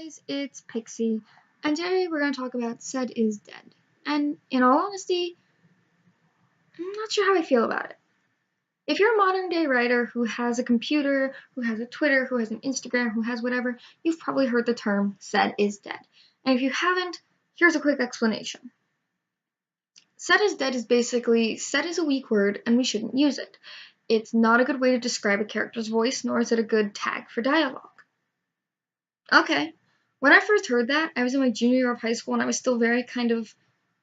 guys, it's Pixie, and today we're going to talk about Said is Dead. And in all honesty, I'm not sure how I feel about it. If you're a modern day writer who has a computer, who has a Twitter, who has an Instagram, who has whatever, you've probably heard the term Said is Dead. And if you haven't, here's a quick explanation. Said is dead is basically, said is a weak word and we shouldn't use it. It's not a good way to describe a character's voice, nor is it a good tag for dialogue. Okay. When I first heard that, I was in my junior year of high school and I was still very kind of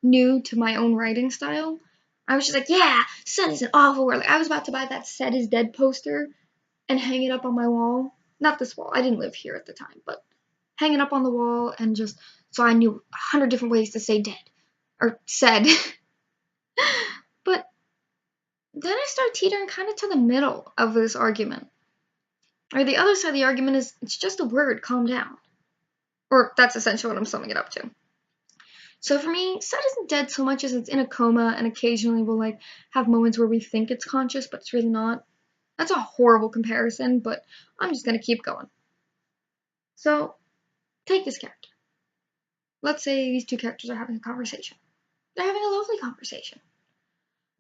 new to my own writing style. I was just like, yeah, Said is an awful word. Like, I was about to buy that Said is Dead poster and hang it up on my wall. Not this wall. I didn't live here at the time, but hang it up on the wall and just so I knew 100 different ways to say dead or said. But then I started teetering kind of to the middle of this argument. Or the other side of the argument is it's just a word, calm down. Or that's essentially what I'm summing it up to. So for me, Said isn't dead so much as it's in a coma and occasionally we'll have moments where we think it's conscious, but it's really not. That's a horrible comparison, but I'm just gonna keep going. So take this character. Let's say these two characters are having a conversation. They're having a lovely conversation.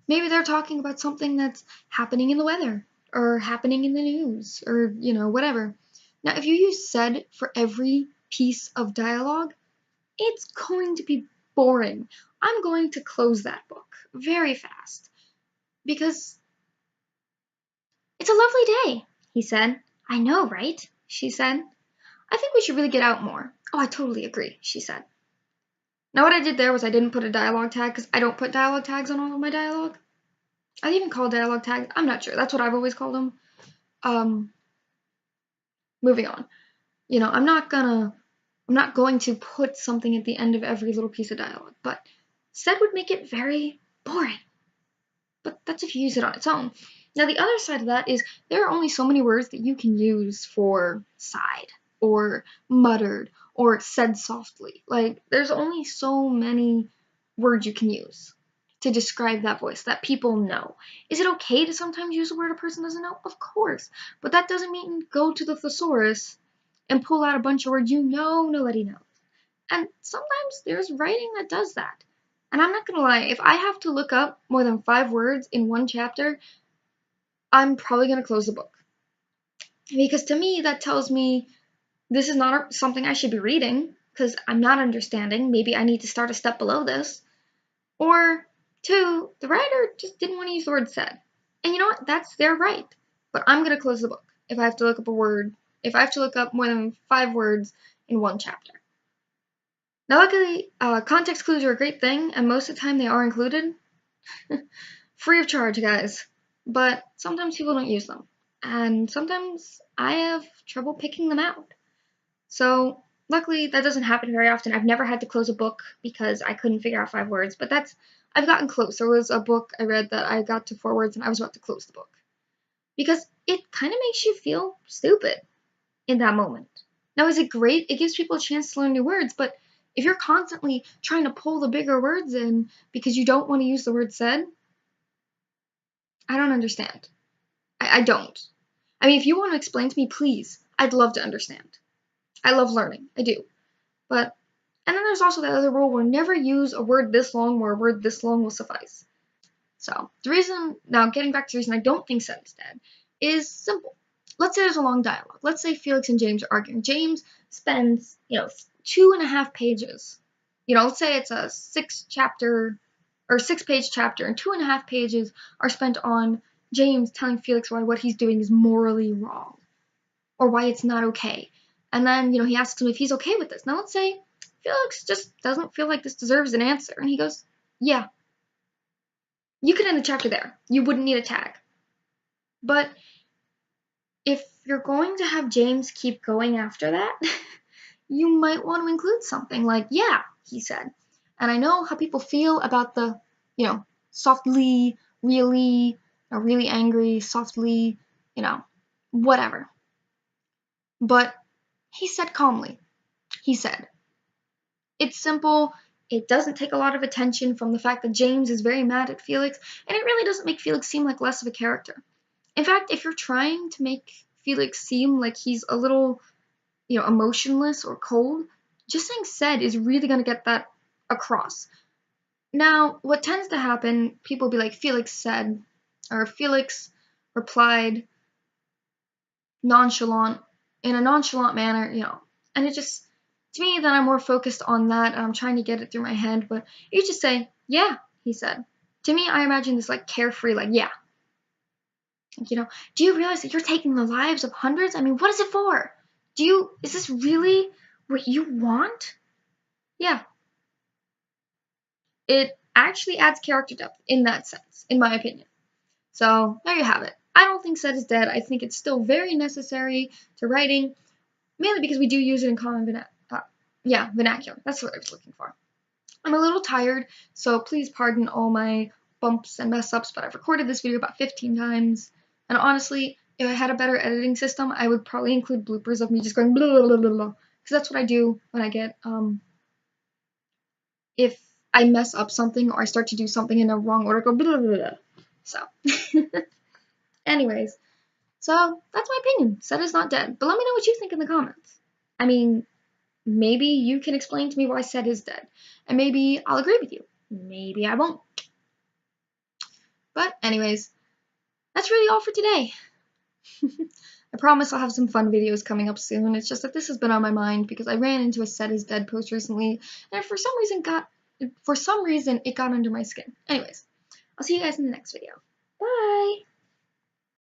Maybe they're talking about something that's happening in the weather, or happening in the news, or, whatever. Now, if you use said for every piece of dialogue, it's going to be boring. I'm going to close that book very fast. Because it's a lovely day, he said. I know, right? She said. I think we should really get out more. Oh, I totally agree, she said. Now, what I did there was I didn't put a dialogue tag, because I don't put dialogue tags on all of my dialogue. I even call dialogue tags. I'm not sure. That's what I've always called them. Moving on. I'm not going to put something at the end of every little piece of dialogue, but said would make it very boring. But that's if you use it on its own. Now, the other side of that is there are only so many words that you can use for sighed, or muttered, or said softly. There's only so many words you can use to describe that voice that people know. Is it okay to sometimes use a word a person doesn't know? Of course. But that doesn't mean go to the thesaurus and pull out a bunch of words you know nobody knows. And sometimes there's writing that does that. And I'm not gonna lie, if I have to look up more than 5 words in one chapter, I'm probably gonna close the book. Because to me, that tells me this is not something I should be reading, because I'm not understanding. Maybe I need to start a step below this. Or 2, the writer just didn't want to use the word said. And you know what? That's their right. But I'm gonna close the book if I have to look up a word, if I have to look up more than 5 words in one chapter. Now, luckily, context clues are a great thing, and most of the time they are included. Free of charge, guys. But sometimes people don't use them. And sometimes I have trouble picking them out. So, luckily, that doesn't happen very often. I've never had to close a book because I couldn't figure out 5 words. But I've gotten close. There was a book I read that I got to 4 words and I was about to close the book. Because it kind of makes you feel stupid in that moment. Now, is it great? It gives people a chance to learn new words, but if you're constantly trying to pull the bigger words in because you don't want to use the word said, I don't understand. I don't. I mean, if you want to explain to me, please. I'd love to understand. I love learning. I do. And then there's also that other rule where never use a word this long where a word this long will suffice. So, now getting back to the reason I don't think said is dead, is simple. Let's say there's a long dialogue. Let's say Felix and James are arguing. James spends, 2.5 pages. Let's say it's a 6-page chapter, and 2.5 pages are spent on James telling Felix why what he's doing is morally wrong, or why it's not okay. And then, he asks him if he's okay with this. Now, let's say Felix just doesn't feel like this deserves an answer, and he goes, yeah. You could end the chapter there. You wouldn't need a tag. But if you're going to have James keep going after that, you might want to include something like, yeah, he said. And I know how people feel about the, softly, really, or really angry, softly, whatever. But he said calmly. He said. It's simple. It doesn't take a lot of attention from the fact that James is very mad at Felix, and it really doesn't make Felix seem like less of a character. In fact, if you're trying to make Felix seem like he's a little, emotionless or cold, just saying said is really going to get that across. Now, what tends to happen, people will be like, Felix said, or Felix replied nonchalant, in a nonchalant manner, and it just, to me, then I'm more focused on that, and I'm trying to get it through my head, but you just say, yeah, he said. To me, I imagine this like carefree, like, yeah. Do you realize that you're taking the lives of hundreds? I mean, what is it for? Is this really what you want? Yeah. It actually adds character depth in that sense, in my opinion. So, there you have it. I don't think said is dead. I think it's still very necessary to writing, mainly because we do use it in common vernacular. That's what I was looking for. I'm a little tired, so please pardon all my bumps and mess ups, but I've recorded this video about 15 times, and honestly, if I had a better editing system, I would probably include bloopers of me just going blah blah blah blah blah, because that's what I do when I get if I mess up something or I start to do something in a wrong order, go blah blah blah. So, anyways, so that's my opinion. Said is not dead, but let me know what you think in the comments. I mean, maybe you can explain to me why said is dead, and maybe I'll agree with you. Maybe I won't. But anyways, that's really all for today. I promise I'll have some fun videos coming up soon. It's just that this has been on my mind because I ran into a said is dead post recently, and for some reason it got under my skin. Anyways, I'll see you guys in the next video. Bye!